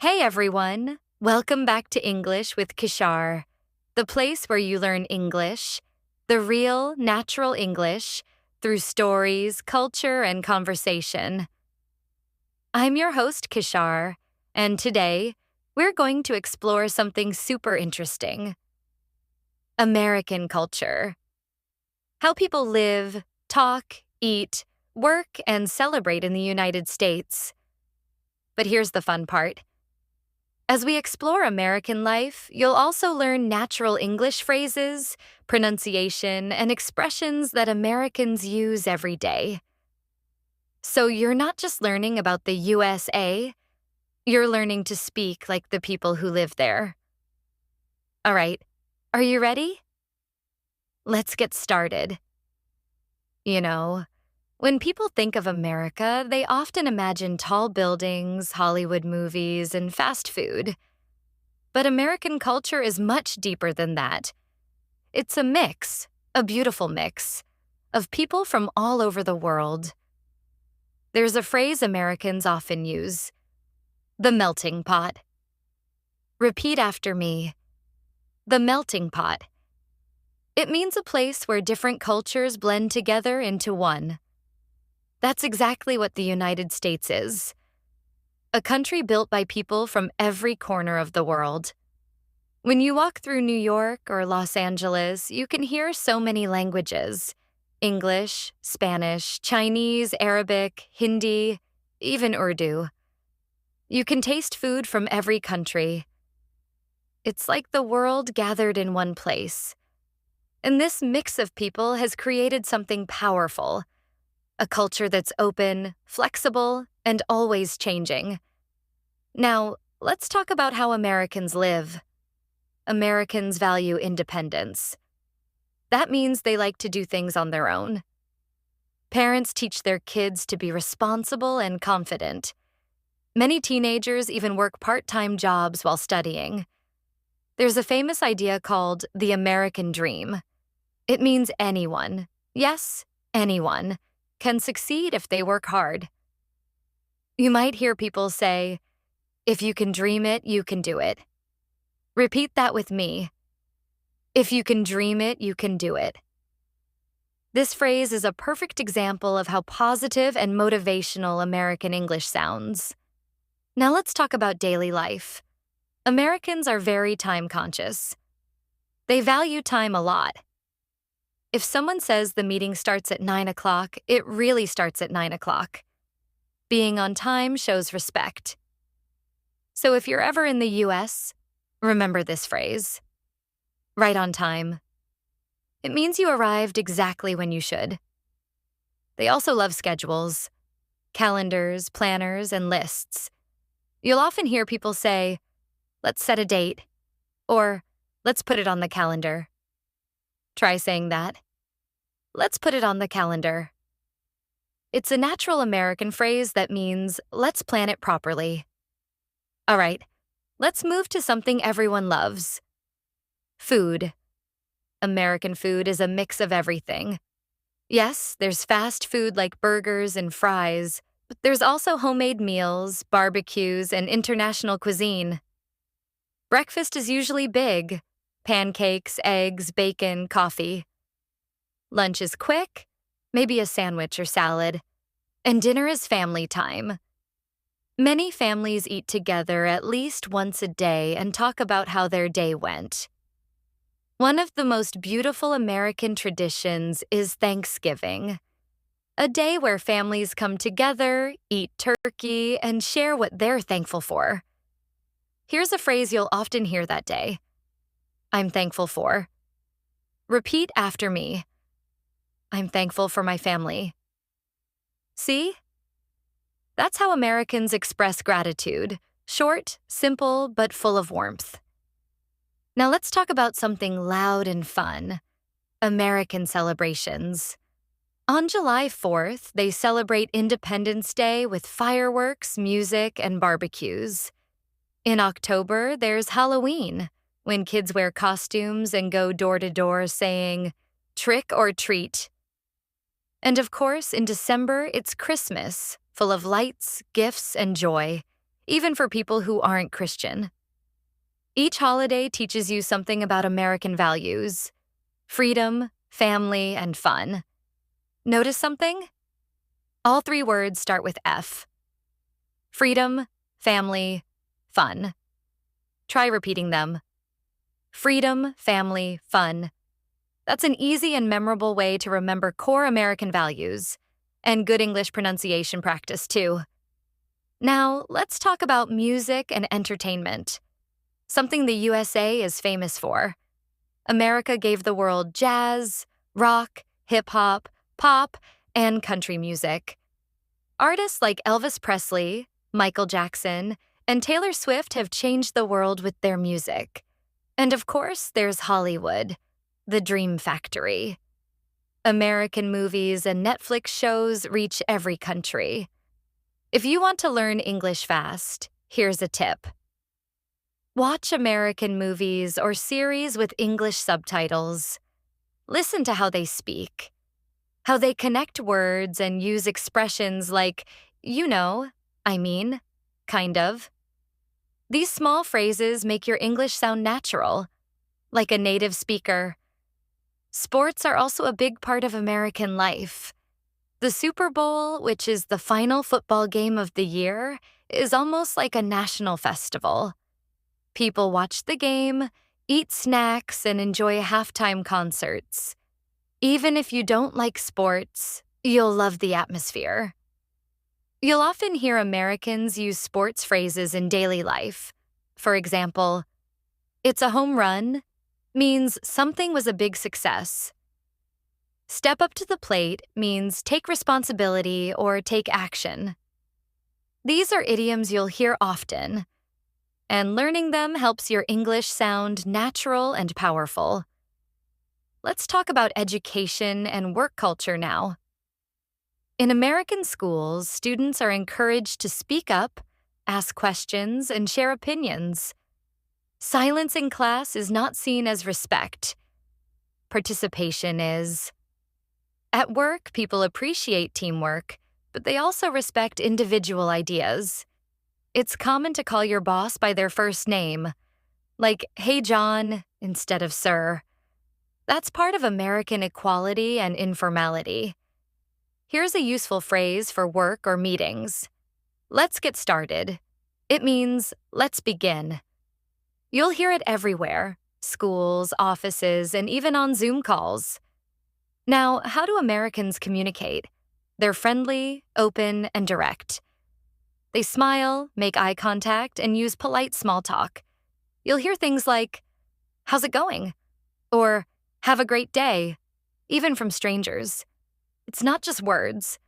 Hey everyone! Welcome back to English with Khishar, the place where you learn English, the real, natural English, through stories, culture, and conversation. I'm your host, Khishar, and today we're going to explore something super interesting: American culture. How people live, talk, eat, work, and celebrate in the United States. But here's the fun part. As we explore American life, you'll also learn natural English phrases, pronunciation, and expressions that Americans use every day. So you're not just learning about the USA, you're learning to speak like the people who live there. All right, are you ready? Let's get started. You know, when people think of America, they often imagine tall buildings, Hollywood movies, and fast food. But American culture is much deeper than that. It's a mix, a beautiful mix, of people from all over the world. There's a phrase Americans often use: the melting pot. Repeat after me: the melting pot. It means a place where different cultures blend together into one. That's exactly what the United States is. A country built by people from every corner of the world. When you walk through New York or Los Angeles, you can hear so many languages: English, Spanish, Chinese, Arabic, Hindi, even Urdu. You can taste food from every country. It's like the world gathered in one place. And this mix of people has created something powerful: a culture that's open, flexible, and always changing. Now, let's talk about how Americans live. Americans value independence. That means they like to do things on their own. Parents teach their kids to be responsible and confident. Many teenagers even work part-time jobs while studying. There's a famous idea called the American dream. It means anyone, yes, anyone, can succeed if they work hard. You might hear people say, "If you can dream it, you can do it." Repeat that with me. If you can dream it, you can do it. This phrase is a perfect example of how positive and motivational American English sounds. Now let's talk about daily life. Americans are very time conscious. They value time a lot. If someone says the meeting starts at 9 o'clock, it really starts at 9 o'clock. Being on time shows respect. So if you're ever in the US, remember this phrase: right on time. It means you arrived exactly when you should. They also love schedules, calendars, planners, and lists. You'll often hear people say, "Let's set a date," or "Let's put it on the calendar." Try saying that. Let's put it on the calendar. It's a natural American phrase that means let's plan it properly. All right, let's move to something everyone loves: food. American food is a mix of everything. Yes, there's fast food like burgers and fries, but there's also homemade meals, barbecues, and international cuisine. Breakfast is usually big: pancakes, eggs, bacon, coffee. Lunch is quick, maybe a sandwich or salad. And dinner is family time. Many families eat together at least once a day and talk about how their day went. One of the most beautiful American traditions is Thanksgiving, a day where families come together, eat turkey, and share what they're thankful for. Here's a phrase you'll often hear that day: I'm thankful for. Repeat after me: I'm thankful for my family. See? That's how Americans express gratitude: short, simple, but full of warmth. Now let's talk about something loud and fun: American celebrations. On July 4th, they celebrate Independence Day with fireworks, music, and barbecues. In October, there's Halloween, when kids wear costumes and go door to door saying, "Trick or treat." And of course, in December, it's Christmas, full of lights, gifts, and joy. even for people who aren't Christian. Each holiday teaches you something about American values: freedom, family, and fun. Notice something? All three words start with F. Freedom, family, fun. Try repeating them. Freedom, family, fun. That's an easy and memorable way to remember core American values, and good English pronunciation practice, too. Now, let's talk about music and entertainment, something the USA is famous for. America gave the world jazz, rock, hip-hop, pop, and country music. Artists like Elvis Presley, Michael Jackson, and Taylor Swift have changed the world with their music. And of course, there's Hollywood, the dream factory. American movies and Netflix shows reach every country. If you want to learn English fast, here's a tip. Watch American movies or series with English subtitles. Listen to how they speak, how they connect words and use expressions like, you know, I mean, kind of. These small phrases make your English sound natural, like a native speaker. Sports are also a big part of American life. The Super Bowl, which is the final football game of the year, is almost like a national festival. People watch the game, eat snacks, and enjoy halftime concerts. Even if you don't like sports, you'll love the atmosphere. You'll often hear Americans use sports phrases in daily life. For example, "It's a home run" means something was a big success. "Step up to the plate" means take responsibility or take action. These are idioms you'll hear often, and learning them helps your English sound natural and powerful. Let's talk about education and work culture now. In American schools, students are encouraged to speak up, ask questions, and share opinions. Silence in class is not seen as respect. Participation is. At work, people appreciate teamwork, but they also respect individual ideas. It's common to call your boss by their first name, like "Hey John" instead of "Sir." That's part of American equality and informality. Here's a useful phrase for work or meetings. Let's get started. It means, let's begin. You'll hear it everywhere: schools, offices, and even on Zoom calls. Now, how do Americans communicate? They're friendly, open, and direct. They smile, make eye contact, and use polite small talk. You'll hear things like, "How's it going?" or "Have a great day," even from strangers. It's not just words.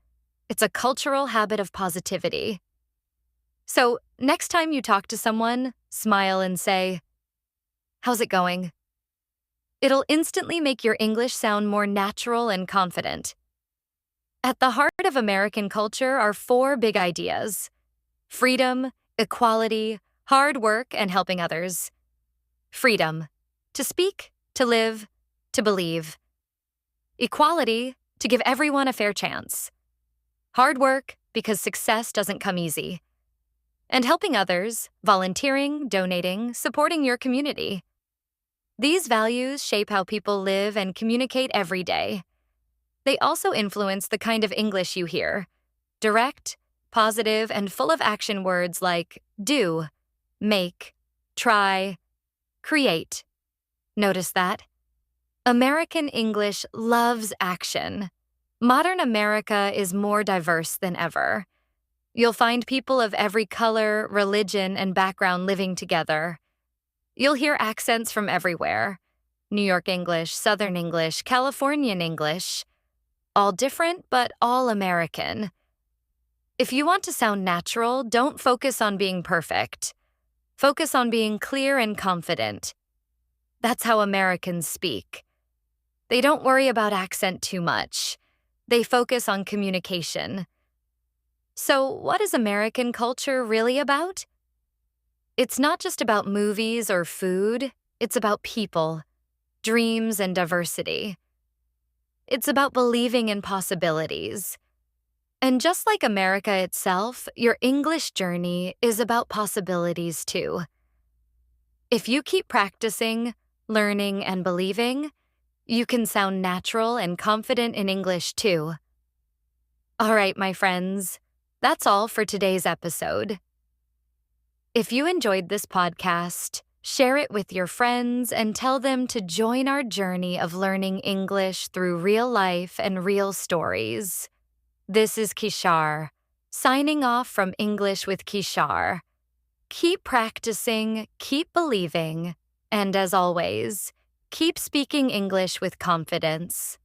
It's a cultural habit of positivity. So, next time you talk to someone, smile and say, "How's it going?" It'll instantly make your English sound more natural and confident. At the heart of American culture are four big ideas: freedom, equality, hard work, and helping others. Freedom: to speak, to live, to believe. Equality: to give everyone a fair chance. Hard work, because success doesn't come easy. And helping others: volunteering, donating, supporting your community. These values shape how people live and communicate every day. They also influence the kind of English you hear: direct, positive, and full of action words like do, make, try, create. Notice that? American English loves action. Modern America is more diverse than ever. You'll find people of every color, religion, and background living together. You'll hear accents from everywhere: New York English, Southern English, Californian English. All different, but all American. If you want to sound natural, don't focus on being perfect. Focus on being clear and confident. That's how Americans speak. They don't worry about accent too much. They focus on communication. So, what is American culture really about? It's not just about movies or food. It's about people, dreams, and diversity. It's about believing in possibilities. And just like America itself, your English journey is about possibilities too. If you keep practicing, learning, and believing, you can sound natural and confident in English too. All right, my friends, that's all for today's episode. If you enjoyed this podcast, share it with your friends and tell them to join our journey of learning English through real life and real stories. This is Khishar, signing off from English with Khishar. Keep practicing, keep believing, and as always, keep speaking English with confidence.